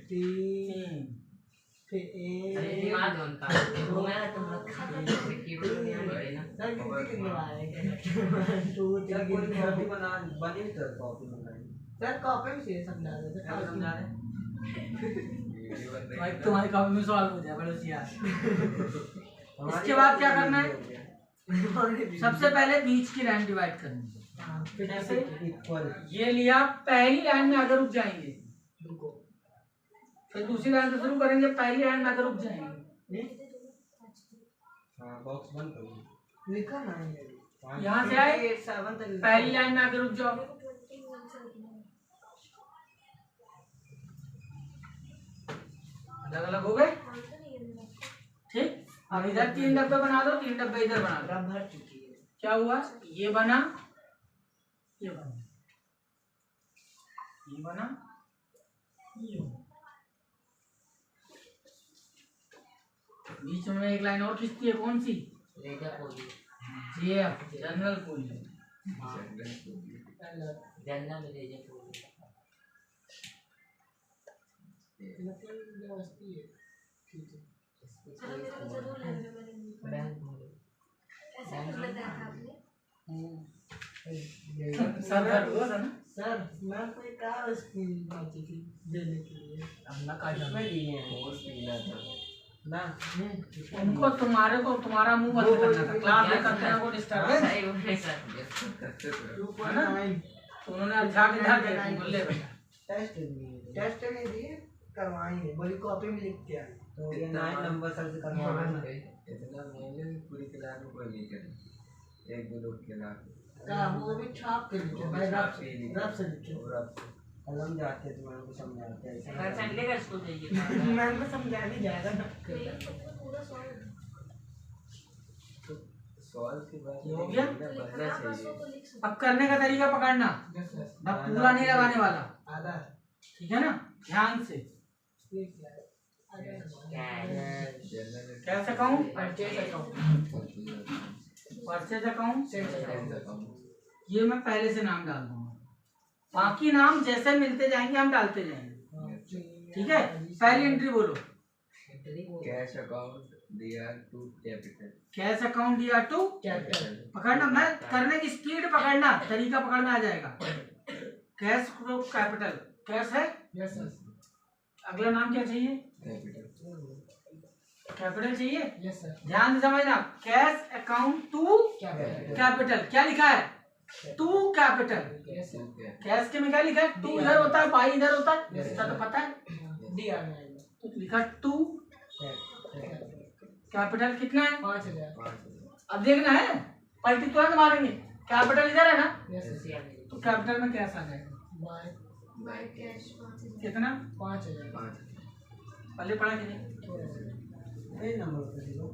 3, फिर अरे एक दिमाग उनका वो मैं तुम रखा कीबोर्ड नहीं आए ना सर कितने आए 2 3 कॉपी बना बनी सर कॉपी बनाई सर कॉपी में से समझा दो क्या समझा रहे भाई, तुम्हारी कॉपी में सवाल पूछा बड़े होशियार। इसके बाद क्या करना है, सबसे पहले बीच की लाइन डिवाइड करनी है। कैसे? इक्वल ये लिया, पहली लाइन में आगे रुक जाएंगे, फिर दूसरी लाइन से शुरू करेंगे, पहली लाइन में आगे रुक जाएंगे, बॉक्स बंद करो लिखा ना यहाँ से आए, पहली लाइन में आगे रुक जाओ, अलग अलग हो गए, ठीक। अब इधर 3 डब्बे बना दो, 3 डब्बे इधर बना दो। भर चुकी है। क्या हुआ, ये बना, ये बना, ये बना, ये बना। बीच में एक लाइन और खींचती है, कौन सी? लेजर पोली जेएफ, जनरल पोली। जनरल लेजर पोली व्यवस्थित है ठीक है जरूर लाइब्रेरी में बैंक ऐसा कर लेते हैं आपने। सर दर्द हुआ था ना? सर मैं कोई कहा उसकी बाती थी देने के लिए अब ना काट इसमें दिए हैं फोर्स पीला था ना उनको तुम्हारा मुंह बंद करना था, क्लास में करते हैं वो डिस्टर्बेंस सही बोले सर करते थे 2.9 तो उन्होंने अब झाग इधर के बोले बेटा टेस्ट नहीं दिए करवाएंगे बोली कॉपी में लिख के आए तो ये 9 नंबर सर से करवाना है इतना मैंने पूरी क्लास में कोई नहीं करी, एक दो लोग के खिलाफ का वो भी छाप के लिखे भाई रफ से लिखे कलम जाते हैं तुम्हारे को समझाते हैं अगर संडे का स्कूल जाइए मैं को समझा नहीं जाएगा ना पूरा सॉल्व सॉल्व के बाद ये हो गया? बनना चाहिए। अब करने का तरीका पकड़ना, अब पूरा नहीं लगाने वाला, आधा ठीक है ना? ध्यान से जनरल कैसे कहूँ? Purchase account purchase account, sales account ये मैं पहले से नाम डाल दूंगा, बाकी नाम जैसे मिलते जाएंगे हम डालते जाएंगे, ठीक है? पहली एंट्री बोलो। कैश अकाउंट दिया टू कैपिटल, कैश अकाउंट दिया टू कैपिटल पकड़ना, मैं करने की स्पीड पकड़ना, तरीका पकड़ना आ जाएगा। कैश टू कैपिटल, कैश है, यस सर अगला नाम क्या चाहिए? कैपिटल कैपिटल चाहिए। यस सर ध्यान से समझना, cash account to capital capital, क्या लिखा है? To capital. Yes sir cash के में क्या लिखा है? टू इधर होता है, बाई इधर होता है, इसका तो पता है। डी आ गया तो लिखा टू कैपिटल, कितना है? 5000 अब देखना है, पलटी तुरंत मारेंगे। कैपिटल इधर है ना, यस सर तो कैपिटल में कैश आ जाएगा। बाय बाय कैश 5000 कितना? 5000 पहले पढ़ा कि नहीं? ये नंबर पे दो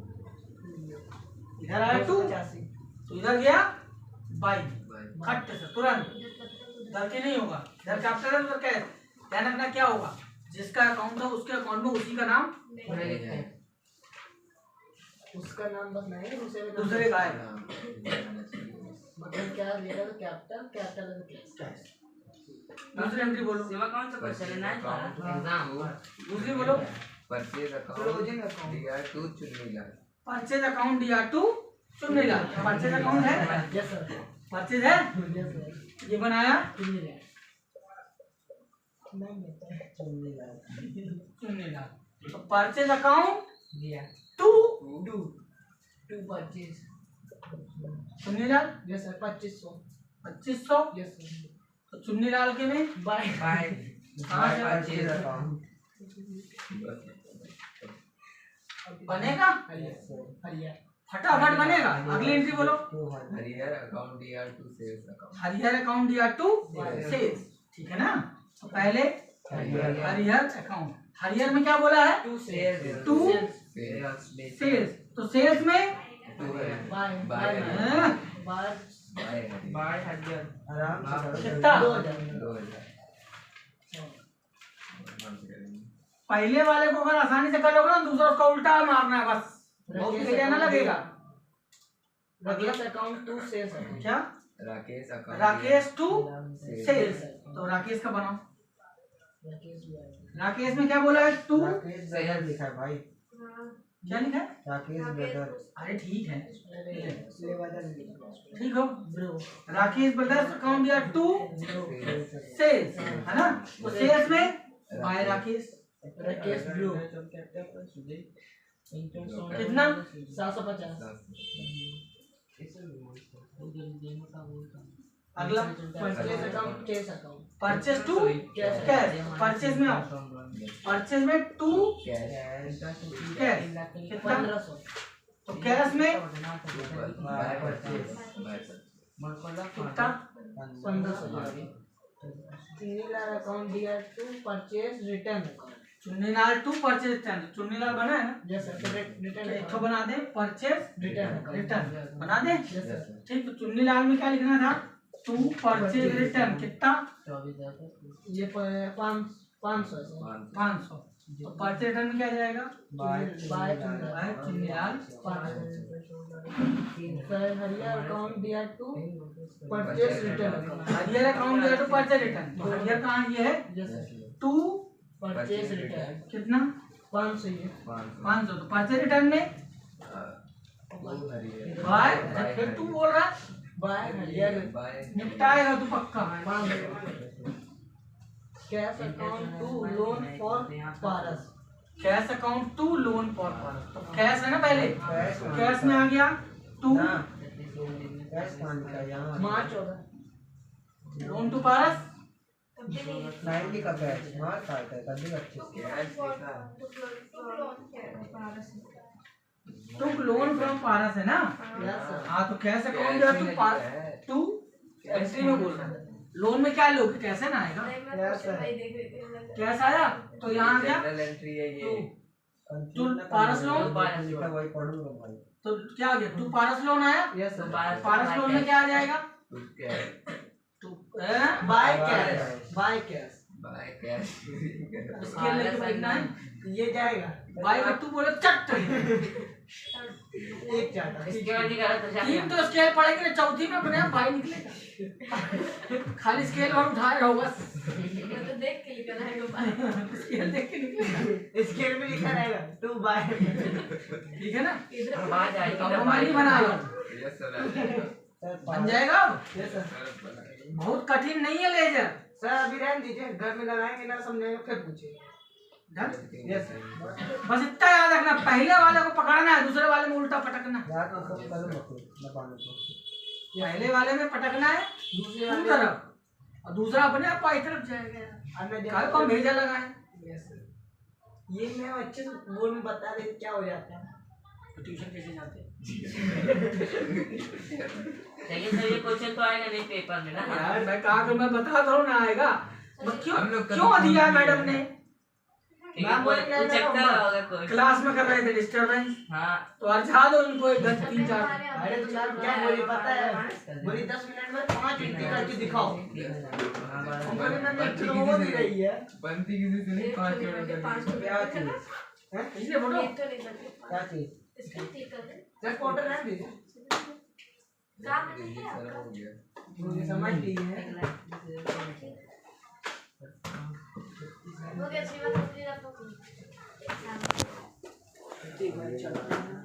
इधर आया टू, 85 तो इधर गया बाई, खट से तुरंत, गलती नहीं होगा। इधर कैपिटल है, उधर कैश। ध्यान रखना क्या होगा, जिसका अकाउंट था उसके अकाउंट में उसी का नाम उसका नाम बस नहीं दूसरे का है। मतलब क्या लेगा तो कैपिटल कैपिटल है तो कैश दूसरी एंट्री बोलो, सेवा कौन सा क्वेश्चन है ना एग्जाम दूसरी बोलो। परचेज क्लोजिंग अकाउंट अकाउंट दिया टू चुन्नीलाल, परचेज अकाउंट दिया टू चुन्नीलाल, परचेज अकाउंट है, यस सर परचेज है, यस सर ये बनाया चुन्नीलाल। तो परचेज अकाउंट दिया to to to purchase Chunnilal, yes sir 2500 2500। Yes sir तो चुन्नीलाल के में बाय बाय कहाँ से परचेज अकाउंट बनेगा, यस सर हरिया फटाफट बनेगा। अगली एंट्री बोलो, हरियर अकाउंट दिया to sales account, Harihar account दिया टू सेल्स, ठीक है ना? तो पहले हरिहर अकाउंट, हरिहर में क्या बोला है? To sales to sales sales, तो सेल्स में टू है बाय बाय हाँ, बाय बाय बाय हरियर आराम से कितना? 2000 पहले वाले को अगर आसानी से कर लोगे ना, दूसरा उसका उल्टा मारना है बस, बहुत तेज ना लगेगा। राकेश अकाउंट टू सेल्स क्या? Rakesh account Rakesh to sales, तो राकेश का बनाओ। राकेश में क्या बोला है? टू, राकेश ब्रदर लिखा है भाई, क्या लिखा है? राकेश ब्रदर अरे ठीक है, ले बदल ठीक हो। ब्रो राकेश ब्रदर्स अकाउंट दिया टू सेल्स, है ना? तो सेल्स में बाय राकेश, राकेश ब्रो कितना? 750 अगला purchase account cash account purchase to cash, purchase में आओ, परचेज में टू कैश कैश, कितना? 1500 तो कैश में बाय परचेज कितना? 1500 चुन्नीलाल अकाउंट दिया to purchase return account Chunnilal to purchase return, Chunnilal बना है ना? यस सर रिटर्न एक तो बना दे, परचेज रिटर्न रिटर्न बना दे। यस सर ठीक, तो चुन्नीलाल में क्या लिखना था? टू परचेज रिटर्न, कितना? ये 500 500। तो परचेज रिटर्न में क्या जाएगा? By by Chunnilal. Sir Hariya account दिया to purchase return account Hariyar account दिया टू परचेज रिटर्न, तो हरियर कहाँ ये है? Yes sir to purchase return कितना? 500 ये 500। तो परचेज रिटर्न में हरियर बाय, फिर तू बोल रहा है बाय हटिया बाय निपटाएगा तू पक्का। Cash account to loan for Paras. Cash account to loan for Paras, तो कैश है ना पहले, कैश में आ गया टू कैश कहाँ लिखा है यहाँ? मार्च 14 लोन टू पारस। 90 का कैश मार्च आता है कभी 25 टू लोन फ्रॉम पारस है ना। हाँ तो कैश अकाउंट जो है टू एंट्री में बोल रहा है। लोन में क्या लोगे, कैसे ना आएगा, कैश आया तो यहाँ आ गया जनरल एंट्री है ये। टू पारस लोन, वही पढ़ूंगा भाई। तो क्या आ गया टू पारस लोन आया। यस पारस लोन में क्या आ जाएगा, उसके to by cash by cash by cash scale लेके बैठना है। ये जाएगा बाई का टू बोले चट एक चाटा इसके बाद ही करा तो तीन शायद तो स्केल पड़ेगी ना, चौथी में अपने आप बाई निकलेगा। खाली स्केल और उठाए रहो बस, देख के लिखा है स्केल देख के निकलेगा। स्केल में लिखा रहेगा टू बाय। ठीक है ना, आ जाएगी अब हमारी बना लो, यस सर बन जाएगा। अब यस सर। बहुत कठिन नहीं है लेजर। सर अभी रहने दीजिए, घर में लगाएंगे ना समझेंगे फिर पूछिए। डन? यस बस इतना याद रखना, पहले वाले को पकड़ना है, दूसरे वाले में उल्टा पटकना। यार तो सब करो मत पाने को। पहले वाले में पटकना है दूसरे टू तरफ, और दूसरा अपने आप पाई तरफ जाएगा। अन्य काय को भेजा लगा है। यस ये मैं अच्छे से बोल में बता रहे क्या हो जाता है। तो ट्यूशन कैसे जाते हैं? लेकिन सर ये क्वेश्चन तो आएगा नहीं पेपर में ना। यार मैं कहा कि मैं बता दो ना आएगा, क्यों हम लोग क्यों दिया है मैडम ने। मैम बोले क्या चेक ना होगा कोई। क्लास में कर रहे थे डिस्टर्बेंस, हाँ तो अर्झा दो इनको एक घंटे 3-4। अरे तो मैम क्या बोली पता है, बोली 10 मिनट में 5 मिनट करके दिखाओ। हमको भी मैम एक हो नहीं रही है। बनती किसी से नहीं 5 मिनट क्या चीज इसलिए बोलो क्या चीज सर फोटो रहने दीजिए, सर हो गया। मुझे समझ नहीं है। वो क्या शिवा कंप्लीट आपको ठीक है चलो।